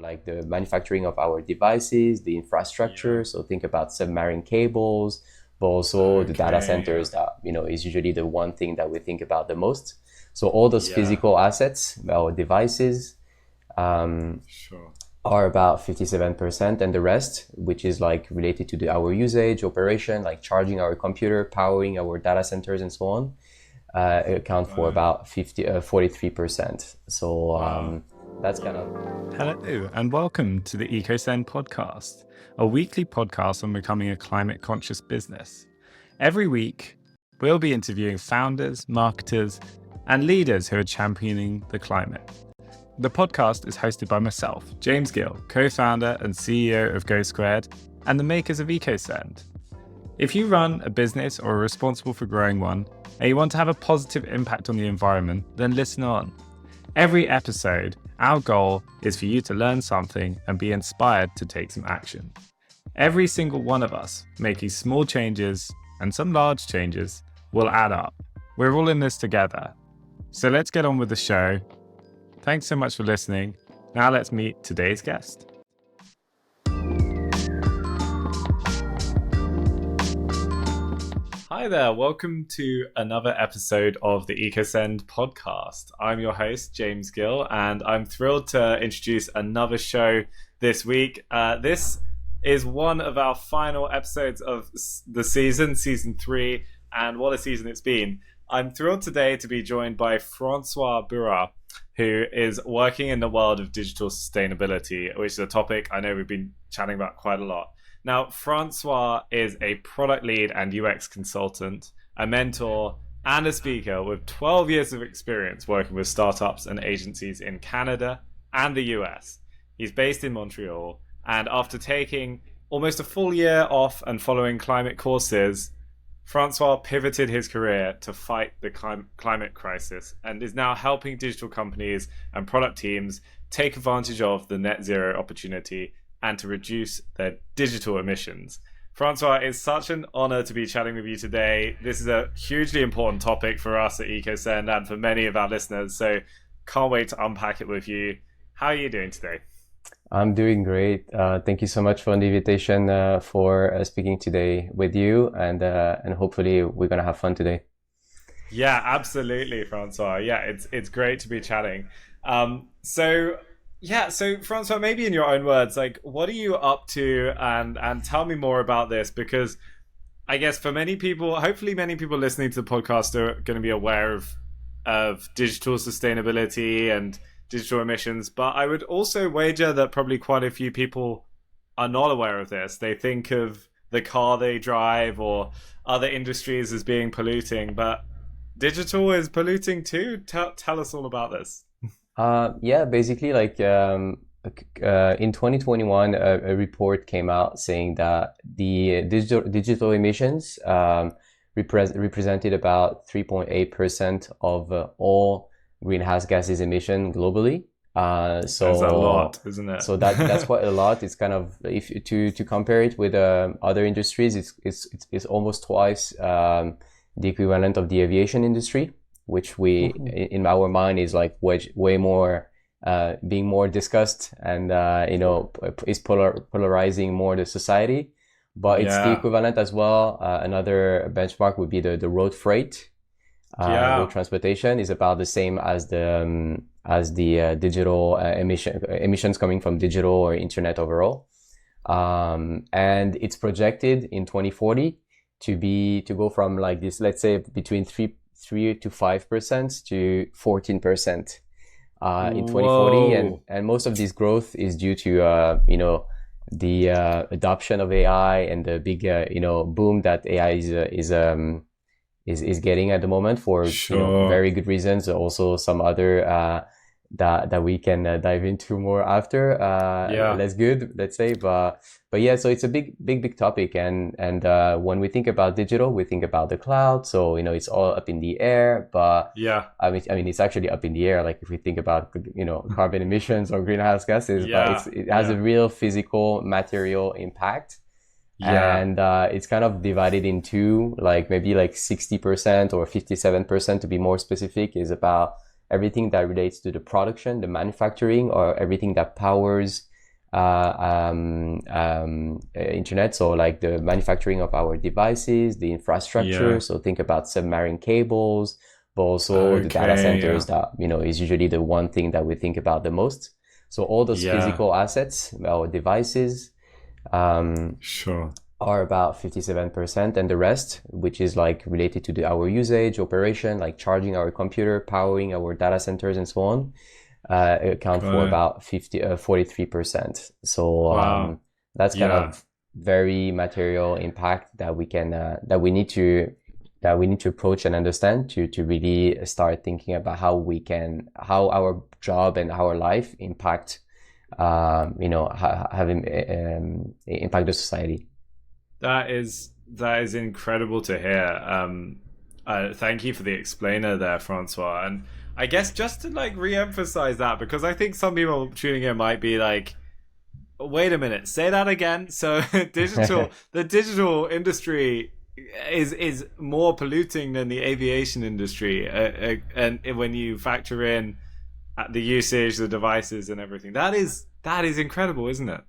like the manufacturing of our devices, the infrastructure. So think about submarine cables, but also the data centers that, is usually the one thing that we think about the most. So all those physical assets, our devices, are about 57%, and the rest, which is like related to our usage, operation, like charging our computer, powering our data centers and so on, account for about 43%. So that's kind of... Hello, and welcome to the EcoSend Podcast, a weekly podcast on becoming a climate-conscious business. Every week, we'll be interviewing founders, marketers, and leaders who are championing the climate. The podcast is hosted by myself, James Gill, co-founder and CEO of Go Squared, and the makers of EcoSend. If you run a business or are responsible for growing one, and you want to have a positive impact on the environment, then listen on. Every episode, our goal is for you to learn something and be inspired to take some action. Every single one of us making small changes and some large changes will add up. We're all in this together. So let's get on with the show. Thanks so much for listening. Now let's meet today's guest. Hi there, welcome to another episode of the EcoSend Podcast. I'm your host, James Gill, and I'm thrilled to introduce another show this week. This is one of our final episodes of the season 3, and what a season it's been. I'm thrilled today to be joined by François Burra, who is working in the world of digital sustainability, which is a topic I know we've been chatting about quite a lot. Now, François is a product lead and UX consultant, a mentor, and a speaker with 12 years of experience working with startups and agencies in Canada and the US. He's based in Montreal, and after taking almost a full year off and following climate courses, François pivoted his career to fight the climate crisis and is now helping digital companies and product teams take advantage of the net zero opportunity and to reduce their digital emissions. François, it's such an honor to be chatting with you today. This is a hugely important topic for us at EcoSend and for many of our listeners, so can't wait to unpack it with you. How are you doing today? I'm doing great. Thank you so much for the invitation for speaking today with you, and hopefully we're gonna have fun today. Yeah, absolutely, François. Yeah, it's great to be chatting. So François, maybe in your own words, like, what are you up to, and tell me more about this, because I guess for many people, hopefully many people listening to the podcast are going to be aware of digital sustainability and digital emissions, but I would also wager that probably quite a few people are not aware of this. They think of the car they drive or other industries as being polluting, but digital is polluting too. Tell us all about this. Basically, like in 2021, a report came out saying that the digital emissions represented about 3.8% of all greenhouse gases emission globally. So that's a lot, isn't it? So that's quite a lot. It's kind of, if to compare it with other industries, it's almost twice the equivalent of the aviation industry, which in our mind is like way more being more discussed and is polarizing more the society. But it's the equivalent as well. Another benchmark would be the road freight. Road transportation is about the same as the digital emissions coming from digital or internet overall, and it's projected in 2040 to go from like this, let's say between 3 to 5% to 14% in 2040, and most of this growth is due to the adoption of AI and the big boom that AI is getting at the moment for very good reasons. Also some other that we can dive into more after. Less good, let's say, but yeah. So it's a big topic, and when we think about digital, we think about the cloud. So it's all up in the air, but I mean it's actually up in the air. Like if we think about carbon emissions or greenhouse gases, but it has a real physical material impact. And it's kind of divided into maybe 60% or 57% to be more specific is about everything that relates to the production, the manufacturing, or everything that powers internet. So like the manufacturing of our devices, the infrastructure. Yeah. So think about submarine cables, but also the data centers that, is usually the one thing that we think about the most. So all those physical assets, our devices, sure, are about 57%, and the rest, which is like related to our usage, operation, like charging our computer, powering our data centers and so on, account for about 43%. So that's kind of very material impact that we can that we need to approach and understand to really start thinking about how our job and our life impact impact the society. That is incredible to hear. Thank you for the explainer there, Francois. And I guess just to like re-emphasize that, because I think some people tuning in might be like, wait a minute, say that again. So the digital industry is more polluting than the aviation industry, and when you factor in the usage, the devices, and everything, that is incredible, isn't it?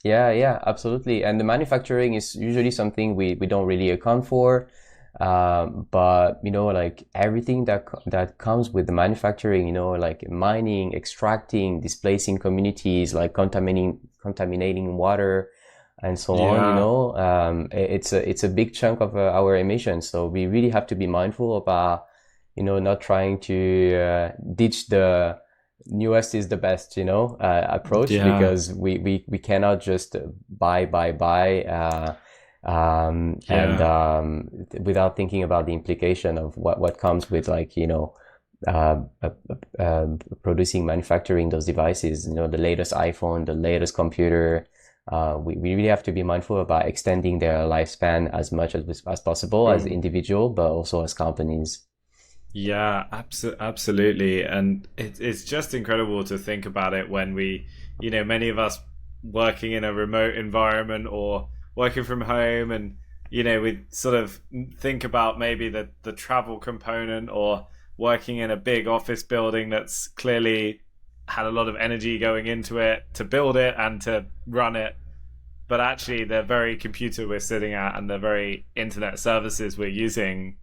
Yeah, absolutely. And the manufacturing is usually something we don't really account for. But like everything that comes with the manufacturing, like mining, extracting, displacing communities, like contaminating water and so on, it's a big chunk of our emissions. So we really have to be mindful about, not trying to ditch the newest is the best, approach, because we cannot just buy without thinking about the implication of what comes with, like, producing, manufacturing those devices, the latest iPhone, the latest computer. We really have to be mindful about extending their lifespan as much as possible as individual, but also as companies. Yeah, absolutely. And it's just incredible to think about it when we, many of us working in a remote environment or working from home, and, we sort of think about maybe the travel component, or working in a big office building that's clearly had a lot of energy going into it to build it and to run it. But actually the very computer we're sitting at and the very internet services we're using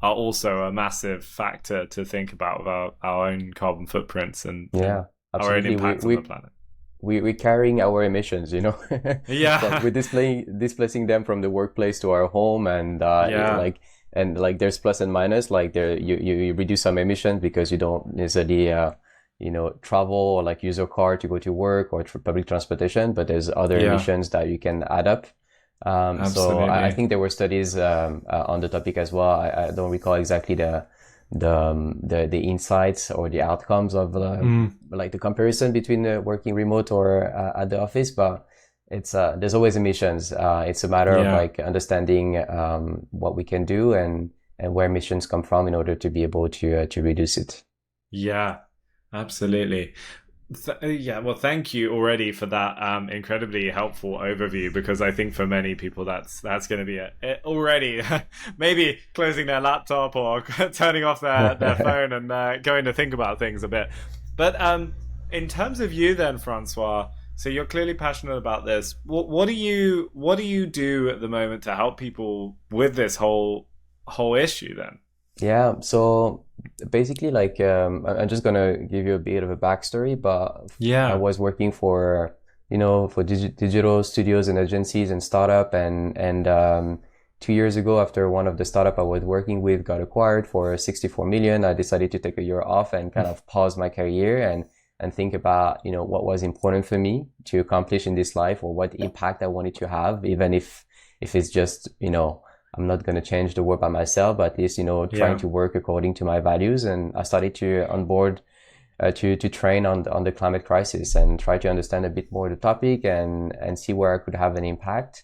are also a massive factor to think about our own carbon footprints and our own impact on the planet. We're carrying our emissions, Yeah. We're displacing them from the workplace to our home, and there's plus and minus. Like you reduce some emissions because you don't necessarily travel or like use your car to go to work or public transportation, but there's other emissions that you can add up. So I think there were studies on the topic as well. I don't recall exactly the insights or the outcomes of like the comparison between working remote or at the office, but it's there's always emissions. It's a matter of like understanding what we can do and where emissions come from in order to be able to reduce it. Yeah, absolutely. Well, thank you already for that incredibly helpful overview, because I think for many people that's going to be it already. Maybe closing their laptop or turning off their phone and going to think about things a bit. But in terms of you then, Francois, so you're clearly passionate about this. What do you do at the moment to help people with this whole issue then? Yeah, so basically, like, I'm just gonna give you a bit of a backstory, but I was working for digital studios and agencies and startup, and 2 years ago, after one of the startup I was working with got acquired for 64 million, I decided to take a year off and kind of pause my career and think about, what was important for me to accomplish in this life, or what impact I wanted to have, even if it's just, I'm not going to change the world by myself, but at least, trying to work according to my values. And I started to onboard, to train on the climate crisis and try to understand a bit more the topic and see where I could have an impact.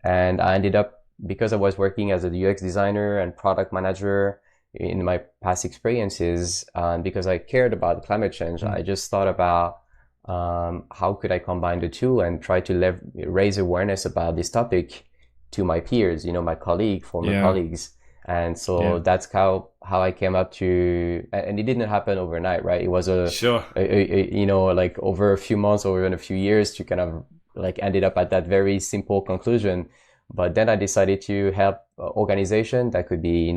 And I ended up, because I was working as a UX designer and product manager in my past experiences, and because I cared about climate change, I just thought about, how could I combine the two and try to raise awareness about this topic to my peers, my former colleagues, And so that's how I came up to, and it didn't happen overnight, right? It was you know, like over a few months or even a few years to kind of like ended up at that very simple conclusion. But then I decided to help organization that could be,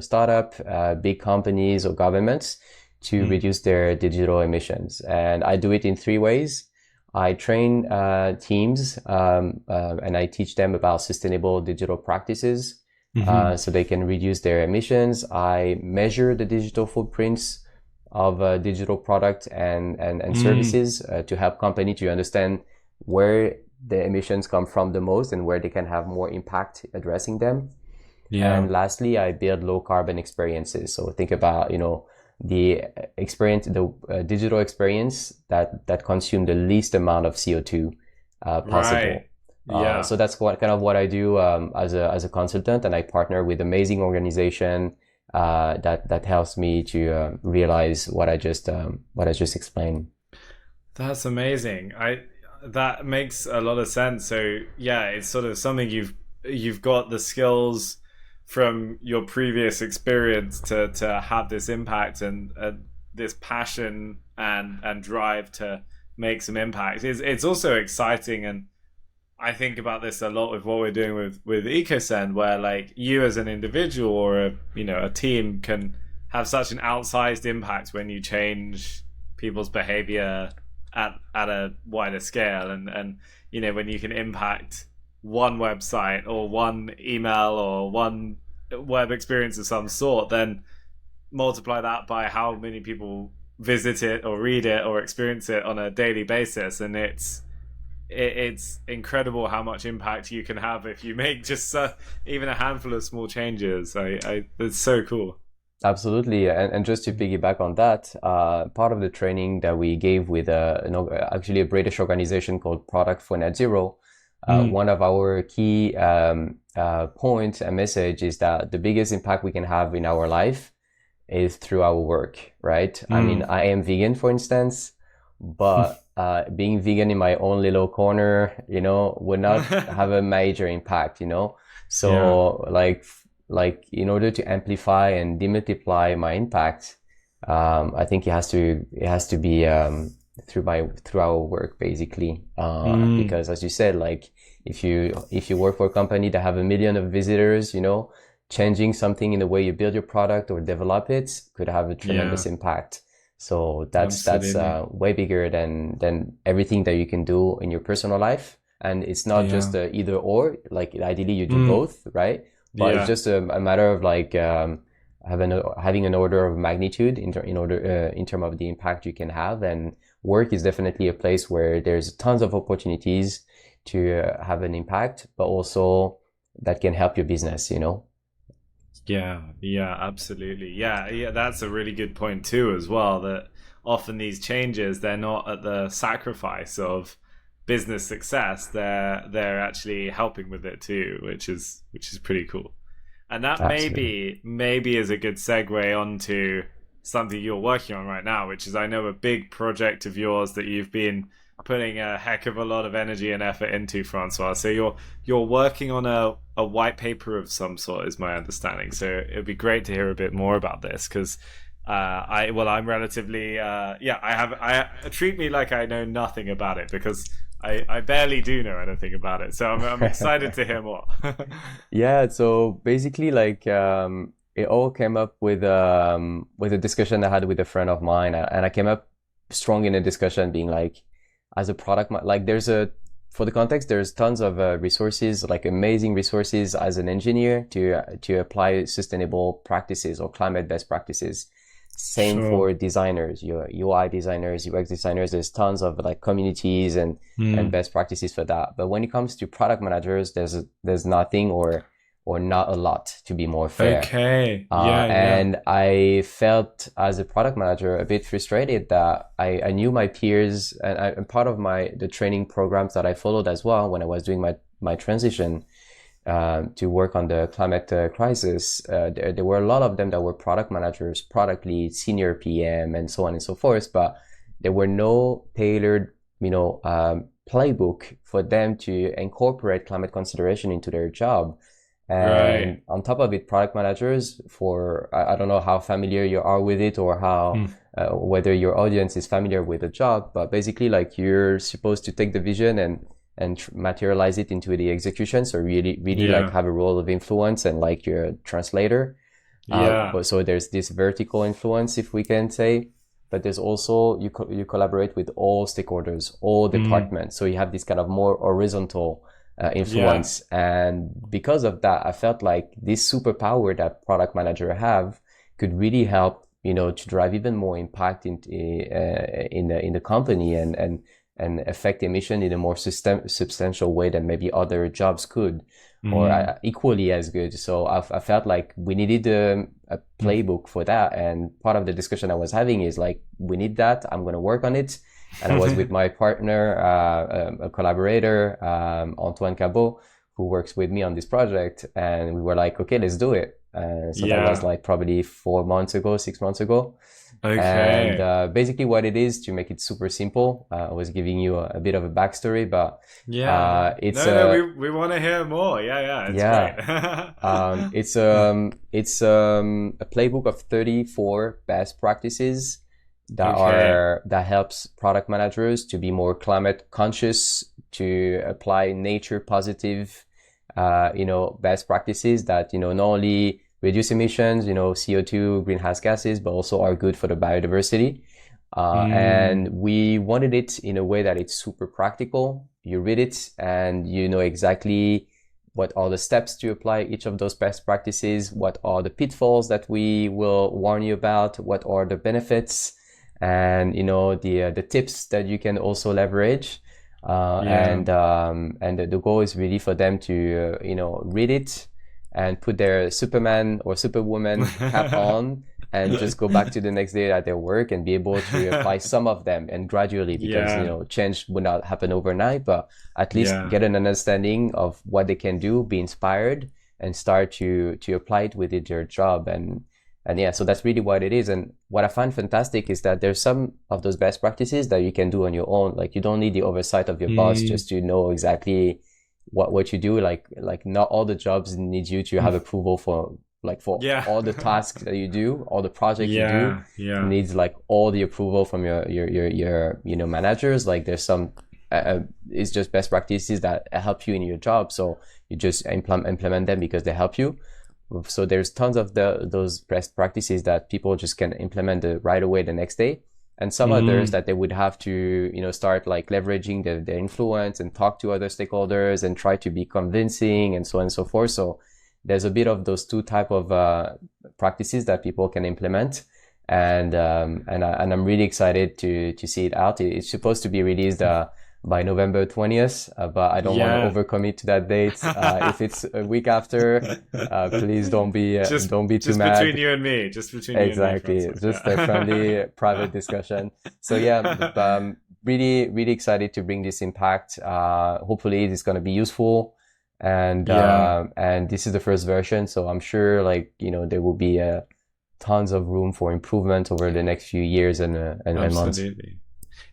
startup, big companies or governments to reduce their digital emissions. And I do it in 3 ways. I train teams and I teach them about sustainable digital practices so they can reduce their emissions. I measure the digital footprints of digital products and services to help company to understand where the emissions come from the most and where they can have more impact addressing them. And lastly, I build low carbon experiences. So think about, the experience, the digital experience that consume the least amount of CO2 possible. Right. So that's what I do as a consultant, and I partner with amazing organization that helps me to realize what I just explained. That's amazing. That makes a lot of sense. So yeah, it's sort of something you've got the skills from your previous experience to have this impact and this passion and drive to make some impact. It's also exciting, and I think about this a lot with what we're doing with EcoSend, where like you as an individual or a team can have such an outsized impact when you change people's behavior at a wider scale, and when you can impact one website or one email or one web experience of some sort, then multiply that by how many people visit it or read it or experience it on a daily basis, and it's incredible how much impact you can have if you make just even a handful of small changes. It's so cool. Absolutely. And just to piggyback on that, part of the training that we gave with actually a British organization called Product for Net Zero, one of our key points and message is that the biggest impact we can have in our life is through our work, right? I mean, I am vegan, for instance, but being vegan in my own little corner, would not have a major impact, So like in order to amplify and demultiply my impact, I think it has to be through our work, basically, because as you said, like if you work for a company that have 1 million of visitors, changing something in the way you build your product or develop it could have a tremendous impact. So that's way bigger than everything that you can do in your personal life. And it's not just either or, like ideally you do both, right? But it's just a matter of like having an order of magnitude in terms of the impact you can have. And work is definitely a place where there's tons of opportunities to have an impact, but also that can help your business, Yeah, absolutely. Yeah, that's a really good point too, as well, that often these changes, they're not at the sacrifice of business success. They're actually helping with it too, which is pretty cool. And that maybe is a good segue onto something you're working on right now, which is, I know, a big project of yours that you've been putting a heck of a lot of energy and effort into, Francois. So you're working on a white paper of some sort, is my understanding. So it'd be great to hear a bit more about this, because I'm relatively I treat me like I know nothing about it, because I barely do know anything about it. So I'm excited to hear more. Yeah, so basically, like it all came up with a discussion I had with a friend of mine, and I came up strong in a discussion being like, as a product, like for the context, there's tons of resources, like amazing resources as an engineer to apply sustainable practices or climate best practices. Same for designers, your UI designers, UX designers. There's tons of like communities and best practices for that. But when it comes to product managers, there's nothing or not a lot, to be more fair. Okay. And I felt as a product manager a bit frustrated that I knew my peers, and part of the training programs that I followed as well when I was doing my transition to work on the climate crisis, there were a lot of them that were product managers, product leads, senior PM, and so on and so forth, but there were no tailored, playbook for them to incorporate climate consideration into their job. And on top of it, product managers I don't know how familiar you are with it or how, whether your audience is familiar with the job, but basically like you're supposed to take the vision and materialize it into the execution. So really like have a role of influence and like you're a translator. So there's this vertical influence, if we can say, but there's also, you collaborate with all stakeholders, all departments. So you have this kind of more horizontal influence. And because of that, I felt like this superpower that product manager have could really help, to drive even more impact in the company and affect emission in a more substantial way than maybe other jobs could, or equally as good. So I felt like we needed a playbook for that. And part of the discussion I was having is like, we need that. I'm going to work on it. And I was with my partner, a collaborator, Antoine Cabot, who works with me on this project. And we were like, okay, let's do it. So that was like probably 6 months ago. Okay. And basically what it is, to make it super simple, I was giving you a bit of a backstory, but it's we want to hear more. It's great. It's a playbook of 34 best practices that helps product managers to be more climate conscious, to apply nature positive best practices that not only reduce emissions, CO2, greenhouse gases, but also are good for the biodiversity. And we wanted it in a way that it's super practical. You read it and you know exactly what are the steps to apply each of those best practices, what are the pitfalls that we will warn you about, what are the benefits, and the tips that you can also leverage. And the goal is really for them to read it and put their Superman or Superwoman cap on and just go back to the next day at their work and be able to apply some of them, and gradually, because change would not happen overnight, but at least get an understanding of what they can do, be inspired, and start to apply it within their job. And so that's really what it is. And what I find fantastic is that there's some of those best practices that you can do on your own. Like, you don't need the oversight of your boss just to know exactly what you do. Like not all the jobs need you to have approval for all the tasks that you do, all the projects you do needs like all the approval from your managers. Like, there's some it's just best practices that help you in your job, so you just implement them because they help you. So there's tons of those best practices that people just can implement right away the next day, and some others that they would have to start like leveraging the influence and talk to other stakeholders and try to be convincing and so on and so forth. So there's a bit of those two type of practices that people can implement, and I'm really excited to see it out. It's supposed to be released by November 20th, but I don't want to overcommit to that date. If it's a week after, please don't be too mad. Just between you and me. Just between you and me. Exactly. Just a friendly private discussion. So I'm really, really excited to bring this impact. Hopefully it's going to be useful. And this is the first version. So I'm sure there will be tons of room for improvement over the next few years and months. Absolutely.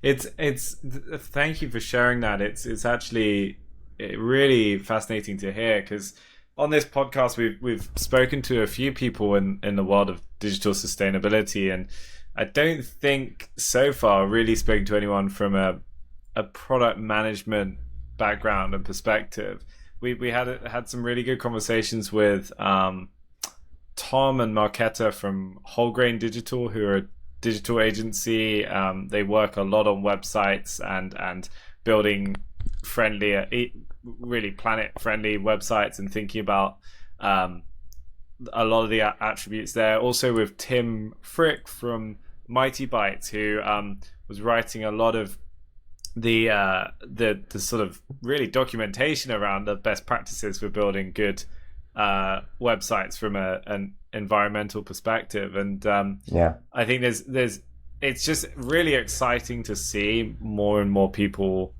It's thank you for sharing that. It's actually really fascinating to hear, because on this podcast we've spoken to a few people in the world of digital sustainability, and I don't think so far really spoken to anyone from a product management background and perspective. We had some really good conversations with Tom and Marketa from Whole Grain Digital, who are a digital agency. They work a lot on websites and building really planet-friendly websites and thinking about a lot of the attributes there. Also with Tim Frick from Mighty Bytes, who was writing a lot of the sort of really documentation around the best practices for building good websites from an environmental perspective. And I think it's just really exciting to see more and more people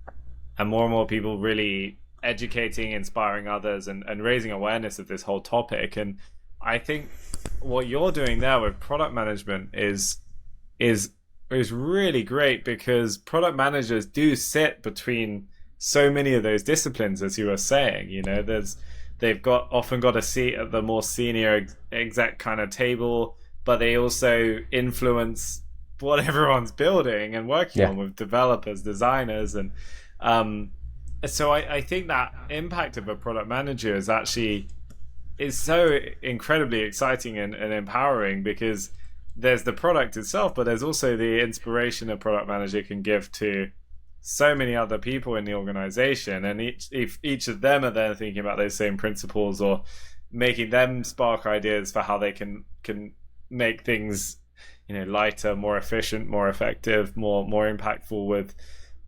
really educating, inspiring others, and raising awareness of this whole topic. And I think what you're doing there with product management is really great, because product managers do sit between so many of those disciplines, as you were saying. There's they've often got a seat at the more senior exec kind of table, but they also influence what everyone's building and working on with developers, designers, and so I think that impact of a product manager is so incredibly exciting and empowering, because there's the product itself, but there's also the inspiration a product manager can give to so many other people in the organization, and each of them are then thinking about those same principles, or making them spark ideas for how they can make things, lighter, more efficient, more effective, more impactful with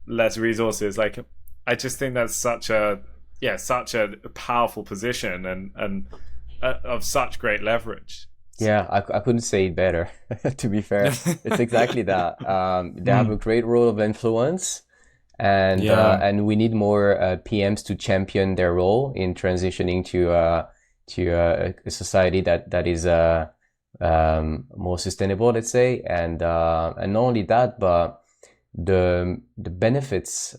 less resources. Like, I just think that's such a powerful position, and of such great leverage. Yeah, I couldn't say it better. To be fair, it's exactly that. They have a great role of influence, and we need more PMs to champion their role in transitioning to a society that is more sustainable, let's say, and not only that, but the benefits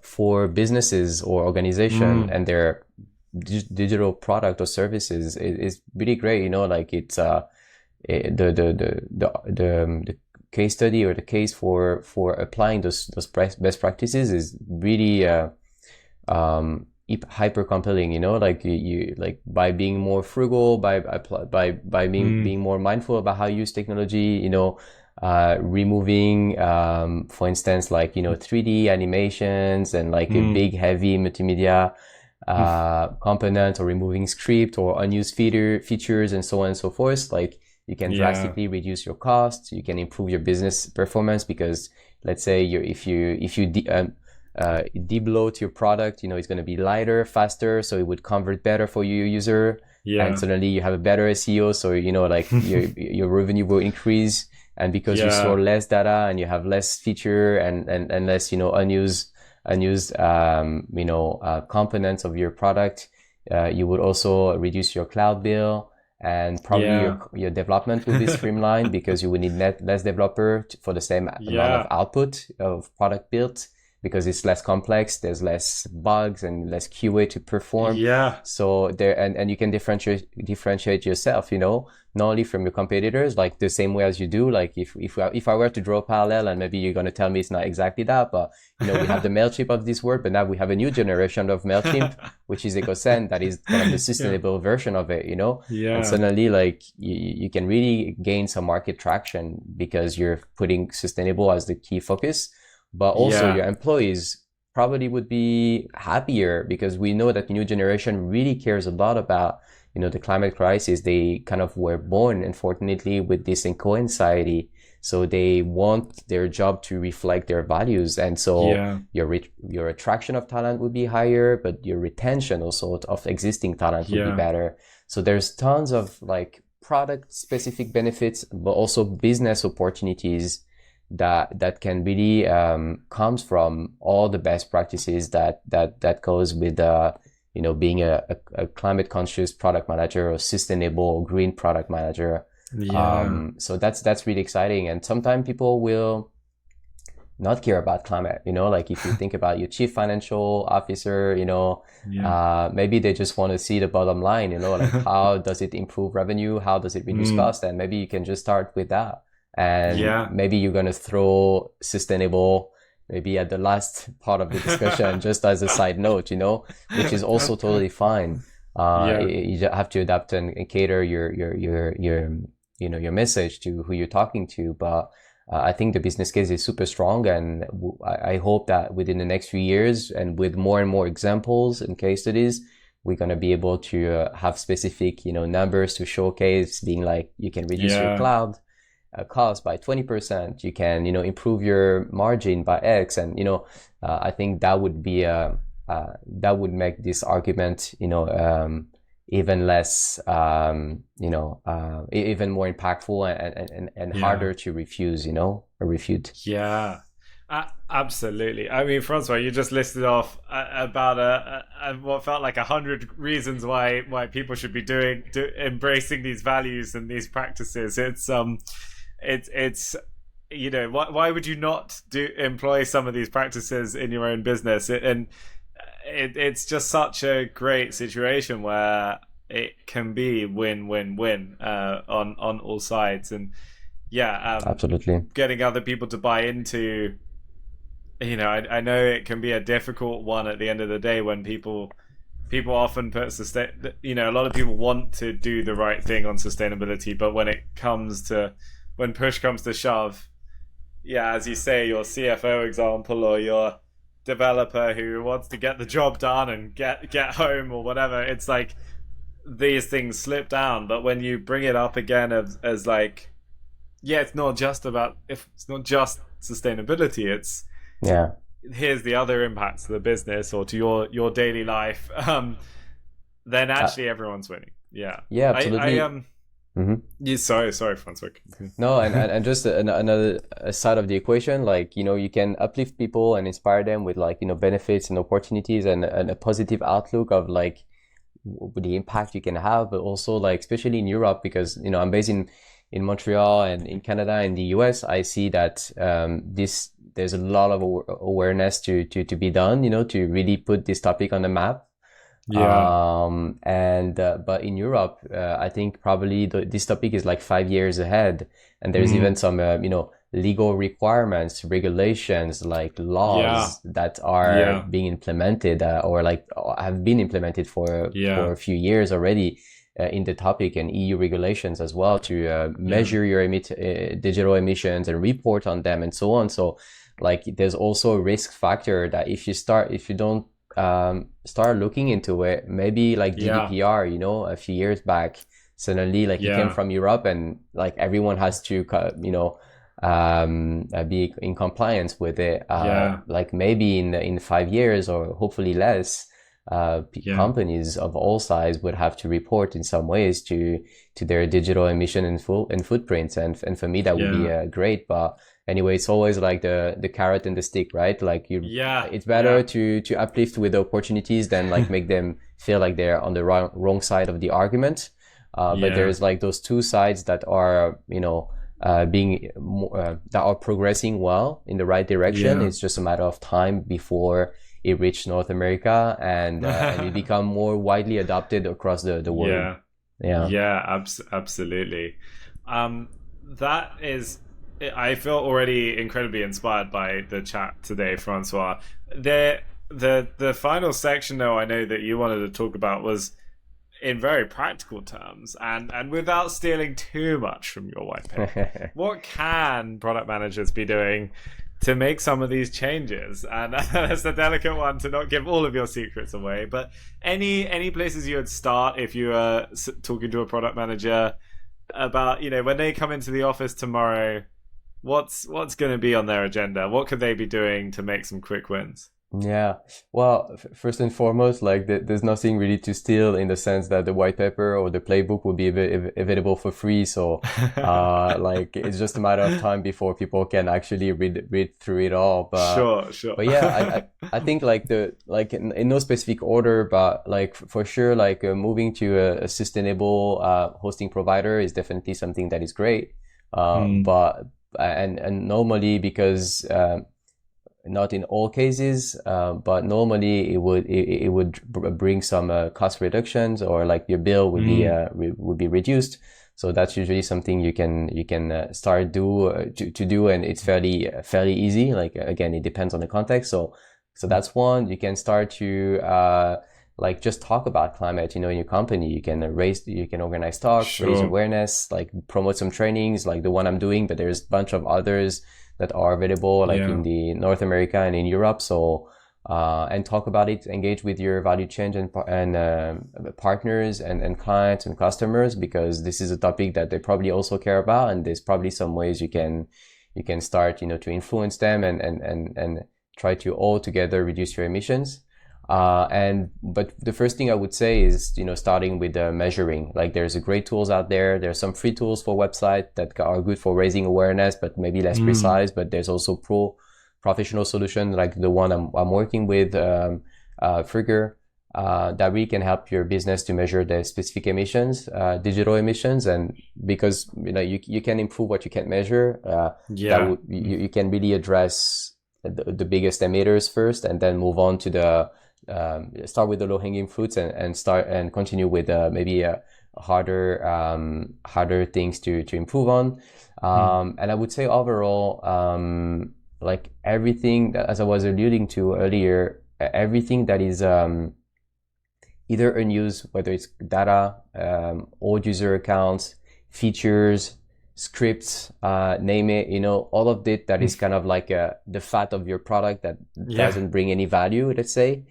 for businesses or organization and their digital product or services is really great. Like it's the case study or the case for applying those best practices is really hyper compelling. Like you like by being more frugal, by being more mindful about how you use technology, removing for instance, like 3D animations and like a big heavy multimedia component, or removing script or unused features and so on and so forth. Like, you can drastically reduce your costs, you can improve your business performance, because let's say if you debloat your product, it's going to be lighter, faster, so it would convert better for your user, and suddenly you have a better SEO, so like your revenue will increase, and because you store less data and you have less feature and less unused components of your product, you would also reduce your cloud bill, and probably your development will be streamlined, because you will need less developer for the same amount of output of product built, because it's less complex, there's less bugs and less QA to perform. So there, and you can differentiate yourself, not only from your competitors, like the same way as you do. Like if I were to draw a parallel, and maybe you're going to tell me it's not exactly that, but we have the MailChimp of this world, but now we have a new generation of MailChimp, which is EcoSend, that is kind of the sustainable version of it, and suddenly like you can really gain some market traction, because you're putting sustainable as the key focus. But also your employees probably would be happier, because we know that the new generation really cares a lot about, the climate crisis. They kind of were born, unfortunately, with this eco-anxiety. So they want their job to reflect their values. And so your attraction of talent would be higher, but your retention also of existing talent would be better. So there's tons of like product specific benefits, but also business opportunities that can really comes from all the best practices that goes with being a climate conscious product manager, or sustainable or green product manager. So that's really exciting. And sometimes people will not care about climate, like if you think about your chief financial officer, maybe they just want to see the bottom line, like how does it improve revenue, how does it reduce cost, and maybe you can just start with that. And maybe you're going to throw sustainable maybe at the last part of the discussion, just as a side note, which is also totally fine. You have to adapt and cater your message to who you're talking to. But I think the business case is super strong, and I hope that within the next few years, and with more and more examples and case studies, we're going to be able to have specific, numbers to showcase, being like, you can reduce your cloud cost by 20%, you can improve your margin by X, and I think that would be that would make this argument even less even more impactful and harder to refuse, or refute. Absolutely. I mean, Francois, you just listed off about what felt like 100 reasons why people should be embracing these values and these practices. It's why would you not employ some of these practices in your own business? And it's just such a great situation where it can be win-win-win on all sides. And Absolutely. getting other people to buy into, I know it can be a difficult one at the end of the day when people often put a lot of people want to do the right thing on sustainability, but when push comes to shove, as you say, your CFO example or your developer who wants to get the job done and get home or whatever, it's like these things slip down. But when you bring it up again as like, it's not just sustainability, it's here's the other impacts to the business or to your daily life, then actually everyone's winning. Absolutely. Sorry, François. No, and just another side of the equation, like, you can uplift people and inspire them with like, benefits and opportunities and a positive outlook of like the impact you can have, but also like, especially in Europe, because, I'm based in Montreal and in Canada and the US, I see that there's a lot of awareness to be done, to really put this topic on the map. But in Europe, I think probably this topic is like 5 years ahead, and there's even some legal requirements, regulations, like laws that are being implemented or like have been implemented for a few years already in the topic, and EU regulations as well to measure your digital emissions and report on them and so on. So like there's also a risk factor that if you don't start looking into it, maybe like GDPR, a few years back, suddenly like you came from Europe and like everyone has to, be in compliance with it. Like maybe in 5 years or hopefully less, companies of all size would have to report in some ways to their digital emission and footprints. And for me, that would be great. But anyway, it's always like the carrot and the stick, right? Like it's better to uplift with the opportunities than like make them feel like they're on the wrong side of the argument. But there's like those two sides that are, that are progressing well in the right direction. It's just a matter of time before it reached North America and it become more widely adopted across the world. Absolutely. That is, I feel already incredibly inspired by the chat today, Francois. The final section, though, I know that you wanted to talk about was in very practical terms and without stealing too much from your white paper. What can product managers be doing to make some of these changes? And that's a delicate one to not give all of your secrets away, but any places you would start if you were talking to a product manager about, when they come into the office tomorrow, what's going to be on their agenda? What could they be doing to make some quick wins? Well, first and foremost, like there's nothing really to steal in the sense that the white paper or the playbook will be available for free. So, like it's just a matter of time before people can actually read through it all. But sure. But I think like in no specific order, but like for sure, like moving to a sustainable hosting provider is definitely something that is great. But normally, because not in all cases, but normally it would bring some cost reductions, or like your bill would be reduced. So that's usually something you can start to do, and it's fairly easy. Like again, it depends on the context. So that's one. You can start to like just talk about climate, in your company. You can organize talks, raise awareness, like promote some trainings like the one I'm doing, but there's a bunch of others that are available like in the North America and in Europe. So and talk about it, engage with your value chain and partners and clients and customers, because this is a topic that they probably also care about, and there's probably some ways you can start to influence them and try to all together reduce your emissions. But the first thing I would say is, starting with measuring. Like there's great tools out there. There's some free tools for website that are good for raising awareness, but maybe less precise. But there's also professional solutions like the one I'm working with, Frigger, that really can help your business to measure the specific emissions, digital emissions. And because, you can improve what you can measure, you can really address the biggest emitters first, and then move on to start with the low hanging fruits and start and continue with maybe harder things to improve on. And I would say overall, like everything that, as I was alluding to earlier, everything that is either unused, whether it's data, old user accounts, features, scripts, name it, all of it that is kind of like the fat of your product that doesn't bring any value, let's say.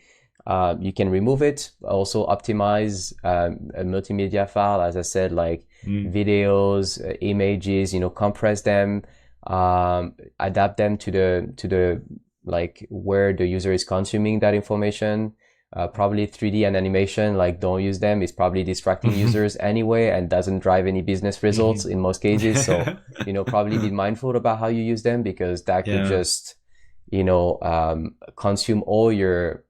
You can remove it. Also optimize a multimedia file, as I said, like videos, images, compress them, adapt them to the like where the user is consuming that information. Probably 3D and animation, like don't use them. It's probably distracting users anyway and doesn't drive any business results in most cases. So, probably be mindful about how you use them, because that could just, consume all your,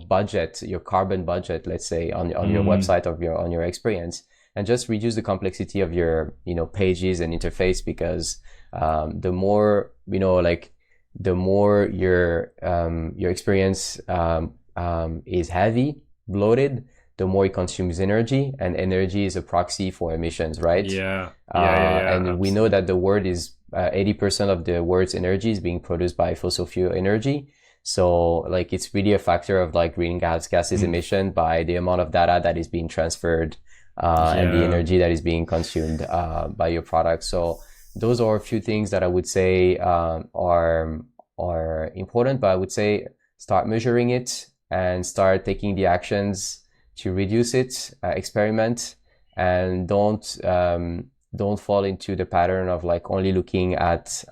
budget, your carbon budget, let's say on your website or on your experience, and just reduce the complexity of your, pages and interface, because, the more, the more your experience, is heavy, bloated, the more it consumes energy, and energy is a proxy for emissions, right? And absolutely. We know that the world is 80% of the world's energy is being produced by fossil fuel energy. So like it's really a factor of like greenhouse gases emission by the amount of data that is being transferred and the energy that is being consumed by your product. So those are a few things that I would say are important, but I would say start measuring it and start taking the actions to reduce it, experiment, and don't fall into the pattern of like only looking at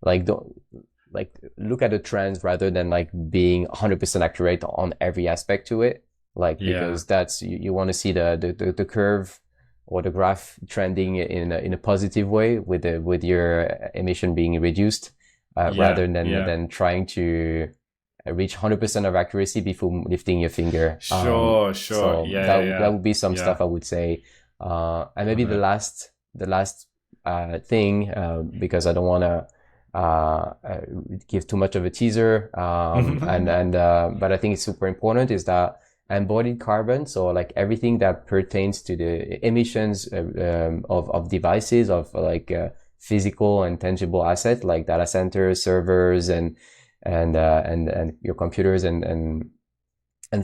look at the trends rather than like being 100% accurate on every aspect to it, because that's you want to see the curve or the graph trending in a positive way with your emission being reduced, rather than trying to reach 100% of accuracy before lifting your finger. Sure. So that would be some stuff I would say. And maybe the last thing, because I don't want to give too much of a teaser, but I think it's super important, is that embodied carbon. So like everything that pertains to the emissions of devices, of like physical and tangible assets like data centers, servers, and your computers and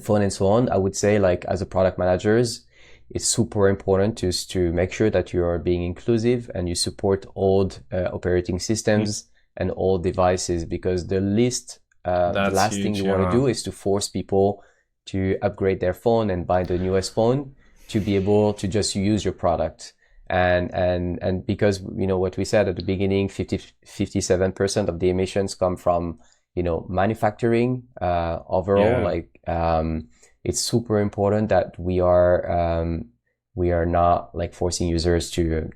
phone and so on. I would say, like, as a product managers, it's super important to make sure that you are being inclusive and you support old operating systems and old devices, because the last thing you want to do is to force people to upgrade their phone and buy the newest phone to be able to just use your product. And because, what we said at the beginning, 57% of the emissions come from, manufacturing, overall, it's super important that we are not like forcing users to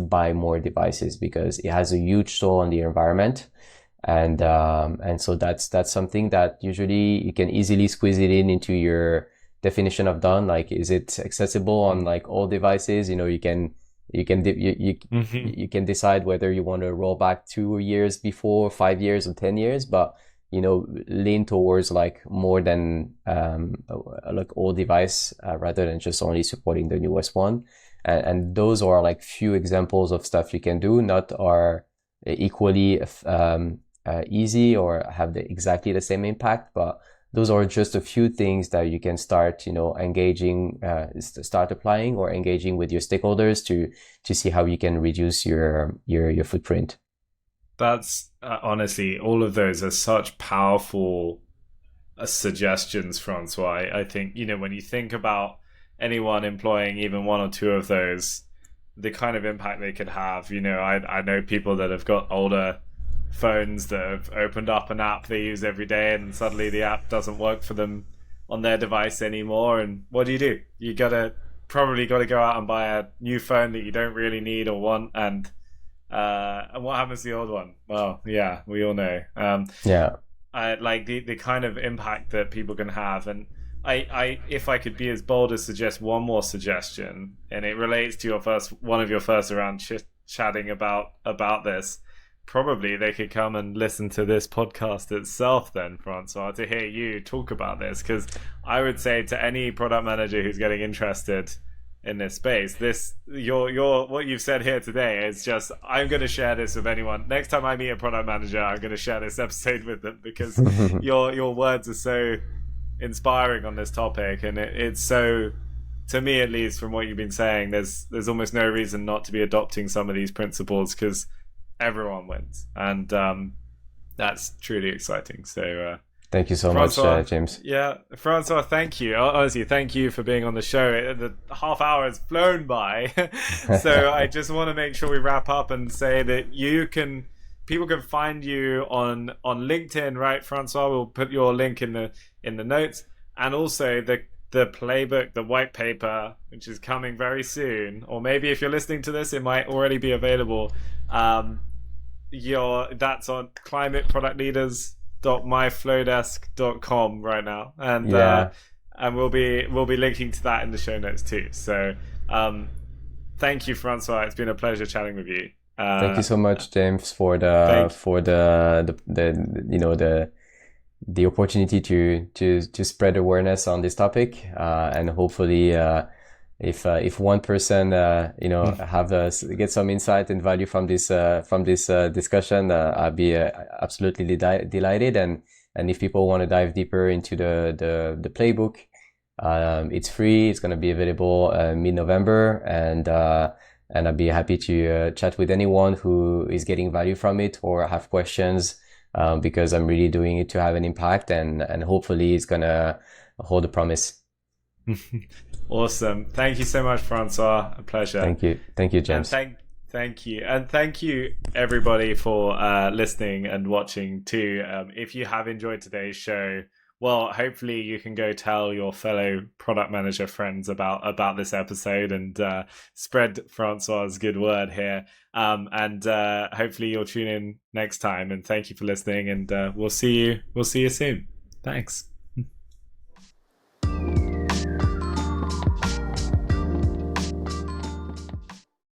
buy more devices, because it has a huge toll on the environment. And so that's something that usually you can easily squeeze it into your definition of done. Like, is it accessible on like all devices? You can decide whether you want to roll back 2 years before, 5 years, or 10 years, but lean towards like more than like all device, rather than just only supporting the newest one. And those are like few examples of stuff you can do, not are equally easy or have exactly the same impact, but those are just a few things that you can start, engaging, start applying or engaging with your stakeholders to see how you can reduce your footprint. That's honestly, all of those are such powerful suggestions, Francois. I think, when you think about anyone employing even one or two of those, the kind of impact they could have. I know people that have got older phones that have opened up an app they use every day, and suddenly the app doesn't work for them on their device anymore. And what do? You probably got to go out and buy a new phone that you don't really need or want. And what happens to the old one? Well, yeah, we all know. Like the kind of impact that people can have. And I if I could be as bold as suggest one more suggestion, and it relates to one of your first around chatting about this. probably they could come and listen to this podcast itself then, Francois, to hear you talk about this, because I would say to any product manager who's getting interested in this space, your what you've said here today is just, I'm going to share this with anyone. Next time I meet a product manager, I'm going to share this episode with them, because your words are so inspiring on this topic, and it's so, to me at least, from what you've been saying, there's almost no reason not to be adopting some of these principles, because everyone wins, and that's truly exciting. So thank you so Francois, much, James. Yeah, Francois, thank you. Honestly, thank you for being on the show. The half hour has flown by. So I just want to make sure we wrap up and say that people can find you on LinkedIn, right, Francois? We'll put your link in the notes, and also the playbook, the white paper, which is coming very soon, or maybe if you're listening to this, it might already be available. That's on climateproductleaders.myflowdesk.com right now, and and we'll be linking to that in the show notes too. So thank you, Francois. It's been a pleasure chatting with you. Thank you so much, James, for the opportunity to spread awareness on this topic, and hopefully if one person get some insight and value from this discussion, I'll be absolutely delighted. And if people want to dive deeper into the playbook, it's free. It's going to be available mid-November, and I'll be happy to chat with anyone who is getting value from it or have questions, because I'm really doing it to have an impact, and hopefully it's going to hold a promise. Awesome. Thank you so much, Francois. A pleasure. Thank you, James. And thank you. And thank you, everybody, for listening and watching too. If you have enjoyed today's show, well, hopefully you can go tell your fellow product manager friends about this episode, and spread Francois's good word here. And hopefully you'll tune in next time. And thank you for listening, and we'll see you soon. Thanks.